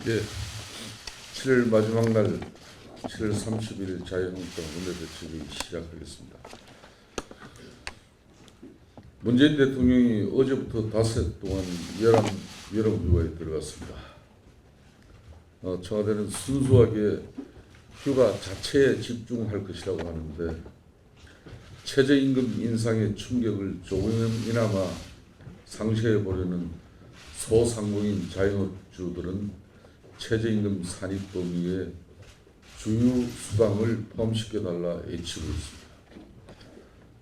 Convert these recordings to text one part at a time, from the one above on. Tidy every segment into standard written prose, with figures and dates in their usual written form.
예, 7월 마지막 날 7월 30일 자유한국당 원내대책이 시작하겠습니다. 문재인 대통령이 어제부터 닷새 동안 여름휴가에 들어갔습니다. 청와대는 순수하게 휴가 자체에 집중할 것이라고 하는데 최저임금 인상의 충격을 조금이나마 상쇄해 보려는 소상공인 자영업주들은 최저임금 산입 범위에 주유 수당을 포함시켜달라 외치고 있습니다.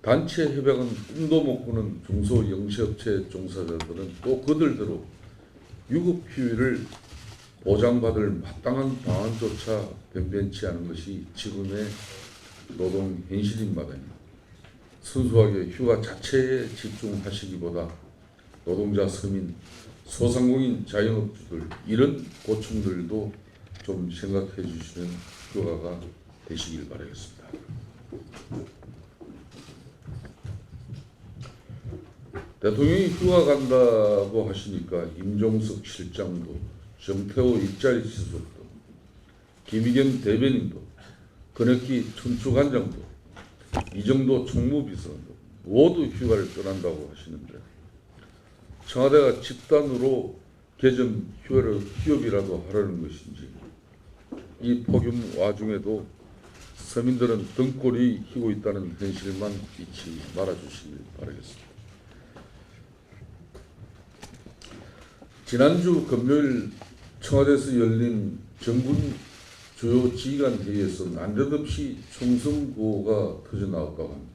단체 협약은 꿈도 못 꾸는 중소영세업체 종사자들은 또 그들대로 유급휴일을 보장받을 마땅한 방안조차 변변치 않은 것이 지금의 노동 현실인 마당입니다. 순수하게 휴가 자체에 집중하시기보다 노동자, 서민, 소상공인 자영업주들 이런 고충들도 좀 생각해 주시는 휴가가 되시길 바라겠습니다. 대통령이 휴가 간다고 하시니까 임종석 실장도, 정태호 일자리 지속도, 김의겸 대변인도, 권혁기 춘추관장도, 이정도 총무비서관도 모두 휴가를 떠난다고 하시는데 청와대가 집단으로 개정 휴업이라도 하라는 것인지, 이 폭염 와중에도 서민들은 등골이 휘고 있다는 현실만 잊지 말아주시길 바라겠습니다. 지난주 금요일 청와대에서 열린 정군 주요 지휘관 회의에서 난데없이 총선 구호가 터져나왔다고 합니다.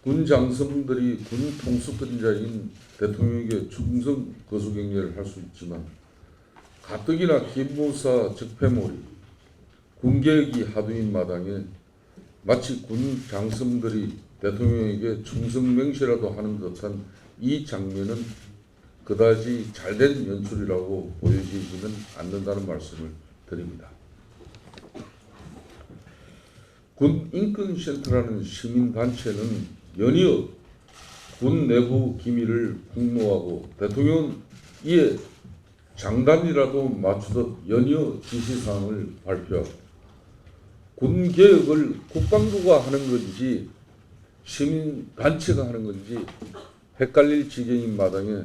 군 장성들이 군 통수권자인 대통령에게 충성 거수 경례를 할 수 있지만 가뜩이나 기무사 적폐몰이 군개혁이 하도인 마당에 마치 군 장성들이 대통령에게 충성 맹세라도 하는 듯한 이 장면은 그다지 잘된 연출이라고 보여지지는 않는다는 말씀을 드립니다. 군 인권센터라는 시민단체는 연이어 군 내부 기밀을 폭로하고 대통령은 이에 장단이라도 맞추듯 연이어 지시사항을 발표하고 군 개혁을 국방부가 하는 건지 시민단체가 하는 건지 헷갈릴 지경인 마당에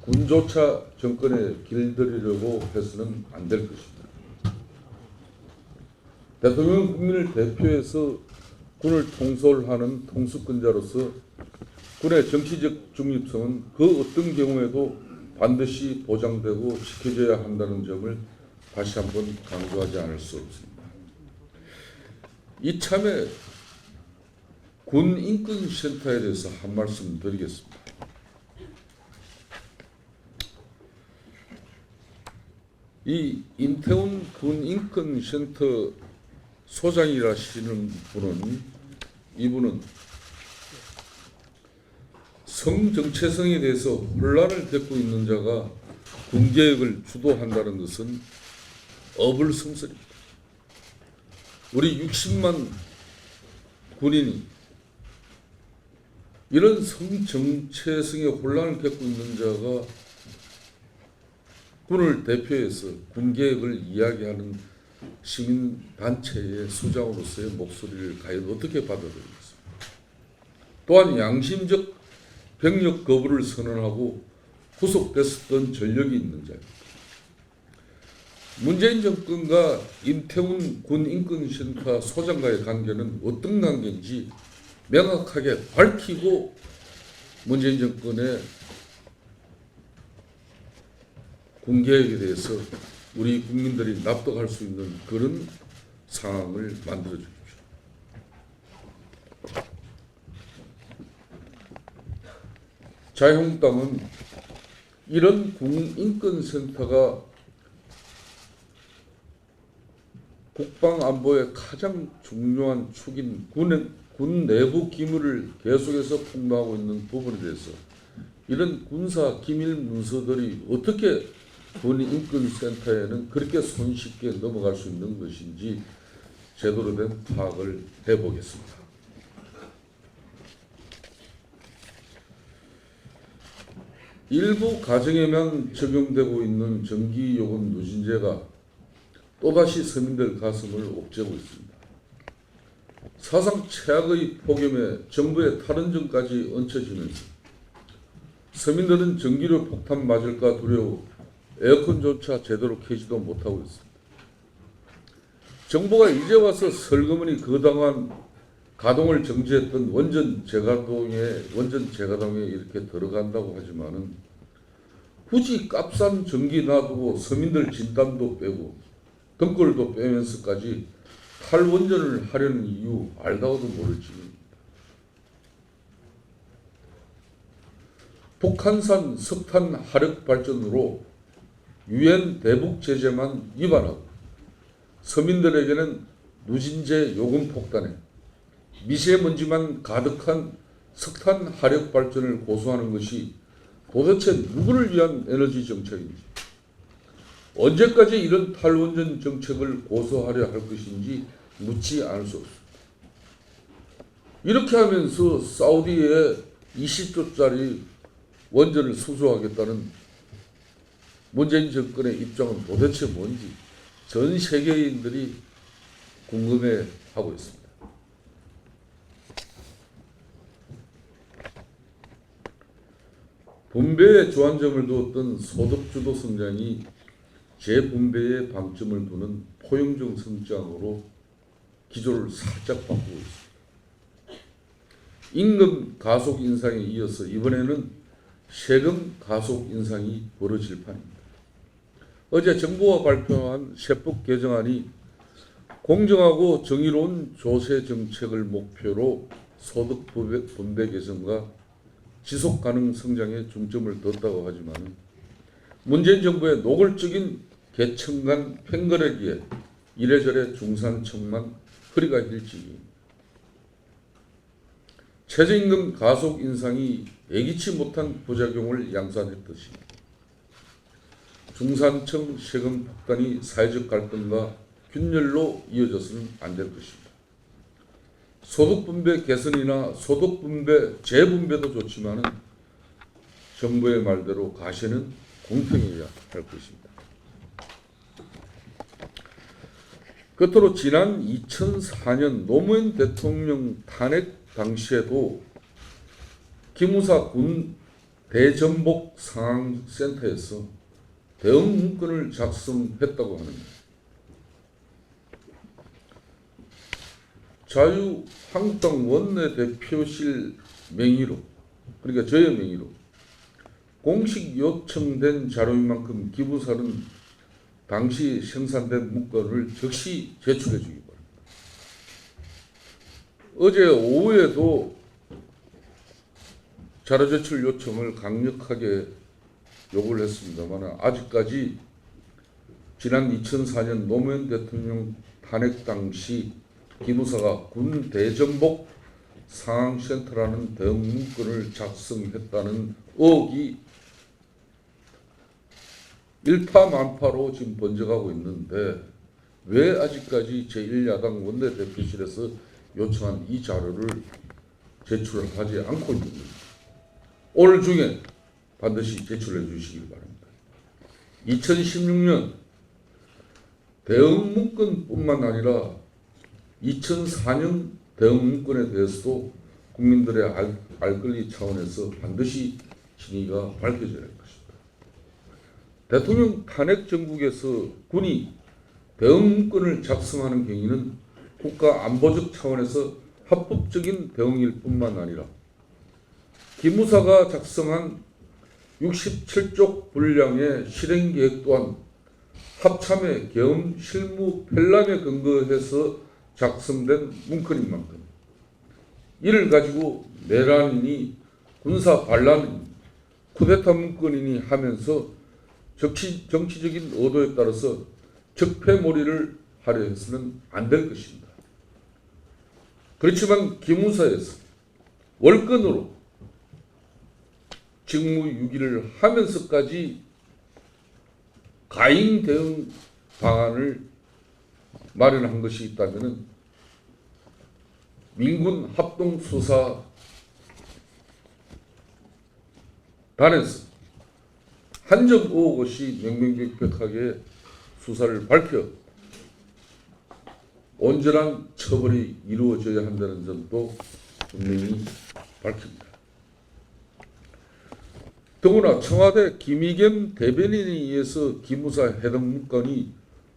군조차 정권에 길들이려고 해서는 안 될 것입니다. 대통령은 국민을 대표해서 군을 통솔하는 통수권자로서 군의 정치적 중립성은 그 어떤 경우에도 반드시 보장되고 지켜져야 한다는 점을 다시 한번 강조하지 않을 수 없습니다. 이참에 군 인권센터에 대해서 한 말씀 드리겠습니다. 이 임태훈 군 인권센터 소장이라시는 분은, 이분은 성정체성에 대해서 혼란을 겪고 있는 자가 군개혁을 주도한다는 것은 어불성설입니다. 우리 60만 군인이 이런 성정체성에 혼란을 겪고 있는 자가 군을 대표해서 군개혁을 이야기하는 시민단체의 수장으로서의 목소리를 과연 어떻게 받아들이겠습니까? 또한 양심적 병력 거부를 선언하고 구속됐었던 전력이 있는 자입니다. 문재인 정권과 임태훈 군 인권센터 소장과의 관계는 어떤 관계인지 명확하게 밝히고 문재인 정권의 군개혁에 대해서 우리 국민들이 납득할 수 있는 그런 상황을 만들어 주십시오. 자유한국당은 이런 군인권센터가 국방안보의 가장 중요한 축인 군 내부 기밀을 계속해서 폭로하고 있는 부분에 대해서 이런 군사 기밀 문서들이 어떻게 군 인권센터에는 그렇게 손쉽게 넘어갈 수 있는 것인지 제대로 된 파악을 해보겠습니다. 일부 가정에만 적용되고 있는 전기요금 누진제가 또다시 서민들 가슴을 옥죄고 있습니다. 사상 최악의 폭염에 정부의 탈원전까지 얹혀지면서 서민들은 전기료 폭탄 맞을까 두려워 에어컨조차 제대로 켜지도 못하고 있습니다. 정부가 이제 와서 설거머니 거당한 가동을 정지했던 원전 재가동에 이렇게 들어간다고 하지만은 굳이 값싼 전기 놔두고 서민들 진땀도 빼고 등골도 빼면서까지 탈원전을 하려는 이유 알다가도 모를 지입니다. 북한산 석탄 화력 발전으로 유엔 대북 제재만 위반하고 서민들에게는 누진제 요금 폭탄에 미세먼지만 가득한 석탄 화력 발전을 고수하는 것이 도대체 누구를 위한 에너지 정책인지, 언제까지 이런 탈원전 정책을 고수하려 할 것인지 묻지 않을 수 없습니다. 이렇게 하면서 사우디에 20조짜리 원전을 수주하겠다는 문재인 정권의 입장은 도대체 뭔지 전 세계인들이 궁금해하고 있습니다. 분배에 주안점을 두었던 소득주도 성장이 재분배에 방점을 두는 포용적 성장으로 기조를 살짝 바꾸고 있습니다. 임금 가속 인상에 이어서 이번에는 세금 가속 인상이 벌어질 판입니다. 어제 정부가 발표한 세법 개정안이 공정하고 정의로운 조세 정책을 목표로 소득 분배 개선과 지속 가능 성장에 중점을 뒀다고 하지만 문재인 정부의 노골적인 계층 간 팽거래기에 이래저래 중산층만 허리가 일찍입니다. 최저임금 가속 인상이 예기치 못한 부작용을 양산했듯이 중산층 세금 폭탄이 사회적 갈등과 균열로 이어져서는 안 될 것입니다. 소득분배 개선이나 소득분배 재분배도 좋지만 정부의 말대로 가시는 공평해야 할 것입니다. 끝으로 지난 2004년 노무현 대통령 탄핵 당시에도 기무사 군 대전복 상황센터에서 대응 문건을 작성했다고 합니다. 자유한국당 원내대표실 명의로, 그러니까 저의 명의로 공식 요청된 자료인 만큼 기부사는 당시 생산된 문건을 즉시 제출해 주기 바랍니다. 어제 오후에도 자료 제출 요청을 강력하게 요구를 했습니다만 아직까지 지난 2004년 노무현 대통령 탄핵 당시 기무사가 군 대전복 상황센터라는 대응 문건을 작성했다는 의혹이 일파만파로 지금 번져가고 있는데 왜 아직까지 제1야당 원내대표실에서 요청한 이 자료를 제출하지 않고 있는 겁니다. 오늘 중에 반드시 제출해 주시기 바랍니다. 2016년 대응 문건뿐만 아니라 2004년 대응 문건에 대해서도 국민들의 알 권리 차원에서 반드시 진위가 밝혀져야 할 것입니다. 대통령 탄핵 정국에서 군이 대응 문건을 작성하는 경위는 국가 안보적 차원에서 합법적인 대응일 뿐만 아니라 기무사가 작성한 67쪽 분량의 실행 계획 또한 합참의 계엄 실무 편람에 근거해서 작성된 문건인 만큼 이를 가지고 내란이니 군사 반란이니 쿠데타 문건이니 하면서 정치적인 의도에 따라서 적폐몰이를 하려 해서는 안 될 것입니다. 그렇지만 기무사에서 월권으로 직무유기를 하면서까지 가임 대응 방안을 마련한 것이 있다면 민군 합동수사단에서 한 점 의혹 없이 명명백백하게 수사를 밝혀 온전한 처벌이 이루어져야 한다는 점도 분명히 밝힙니다. 더구나 청와대 김의겸 대변인에 의해서 기무사 해당 문건이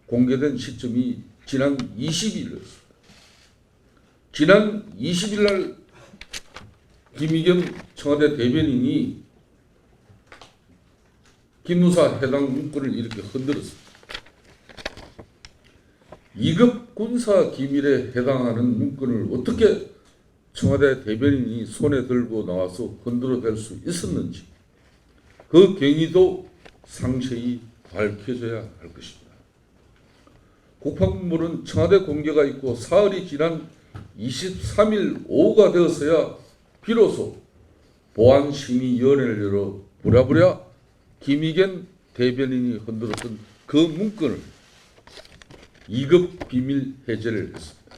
공개된 시점이 지난 20일이었습니다. 지난 20일 날 김의겸 청와대 대변인이 기무사 해당 문건을 이렇게 흔들었습니다. 2급 군사 기밀에 해당하는 문건을 어떻게 청와대 대변인이 손에 들고 나와서 흔들어댈 수 있었는지 그 경위도 상세히 밝혀져야 할 것입니다. 국방부는 청와대 공개가 있고 사흘이 지난 23일 오후가 되어서야 비로소 보안심의위원회를 열어 부랴부랴 김의겸 대변인이 흔들었던 그 문건을 2급 비밀 해제를 했습니다.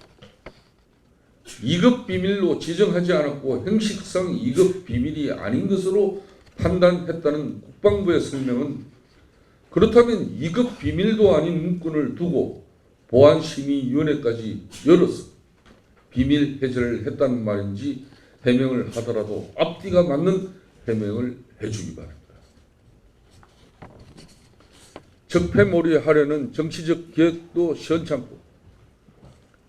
2급 비밀로 지정하지 않았고 형식상 2급 비밀이 아닌 것으로 판단했다는 국방부의 설명은 그렇다면 2급 비밀도 아닌 문건을 두고 보안심의위원회까지 열어서 비밀 해제를 했다는 말인지 해명을 하더라도 앞뒤가 맞는 해명을 해주기 바랍니다. 적폐몰이하려는 정치적 계획도 시원찮고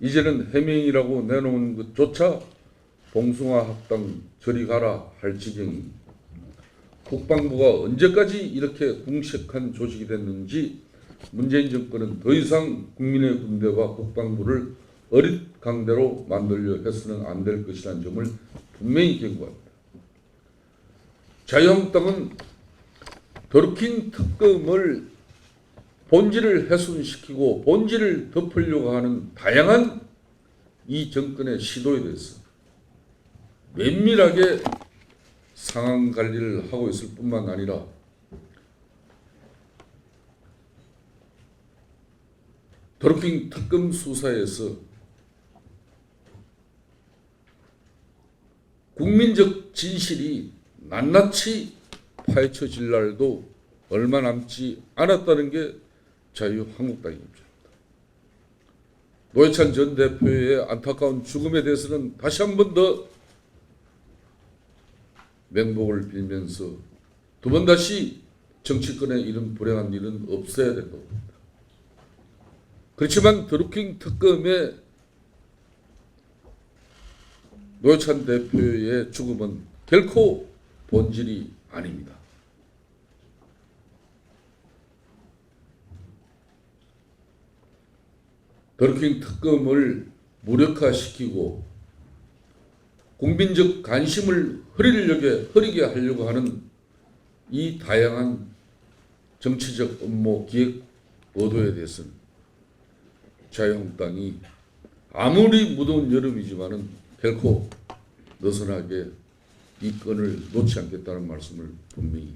이제는 해명이라고 내놓은 것조차 봉숭아 학당 저리 가라 할 지경이 국방부가 언제까지 이렇게 궁색한 조직이 됐는지 문재인 정권은 더 이상 국민의 군대와 국방부를 어릿강대로 만들려 해서는 안 될 것이라는 점을 분명히 경고합니다. 자유한국당은 드루킹 특검을 본질을 훼손시키고 본질을 덮으려고 하는 다양한 이 정권의 시도에 대해서 면밀하게 상황 관리를 하고 있을 뿐만 아니라 드루킹 특검 수사에서 국민적 진실이 낱낱이 파헤쳐질 날도 얼마 남지 않았다는 게 자유한국당의 입장입니다. 노회찬 전 대표의 안타까운 죽음에 대해서는 다시 한 번 더 맹복을 빌면서 두 번 다시 정치권에 이런 불행한 일은 없어야 된다고 봅니다. 그렇지만 드루킹 특검의 노회찬 대표의 죽음은 결코 본질이 아닙니다. 드루킹 특검을 무력화시키고 국민적 관심을 흐리게 하려고 하는 이 다양한 정치적 음모 기획 의도에 대해서는 자유한국당이 아무리 무더운 여름이지만은 결코 느슨하게 이 건을 놓지 않겠다는 말씀을 분명히